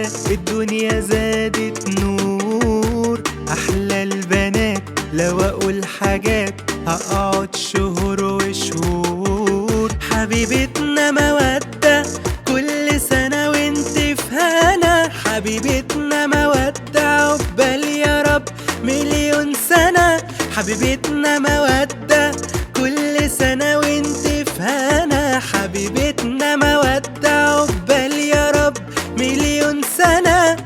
الدنيا زادت نور. أحلى البنات لو أقول حاجات هقعد شهور وشهور. حبيبتنا مودة كل سنة وانت في هنا. حبيبتنا مودة عقبال يا رب مليون سنة. حبيبتنا مودة كل سنة وانت في هنا. حبيبتنا مودة عقبال يا رب مليون سنة.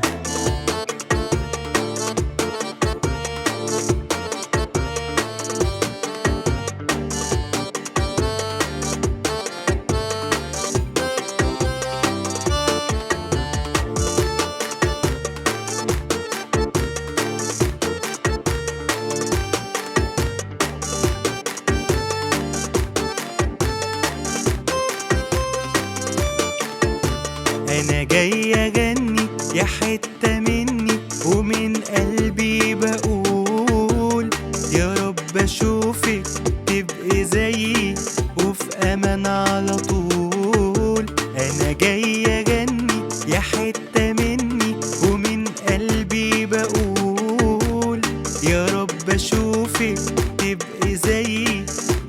أنا جاي أغني يا حتة مني ومن قلبي بقول يا رب أشوفك تبقي زيي وفي أمان على طول. أنا جاي أغني يا حتة مني ومن قلبي بقول يا رب أشوفك تبقي زيي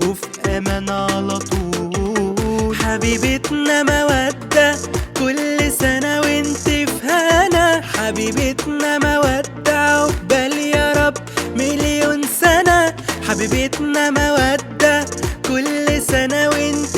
وفي أمان على طول. حبيبتنا مودة كل سنة وانت في هنا. حبيبتنا مودة عقبال يا رب مليون سنة. حبيبتنا مودة كل سنة وانت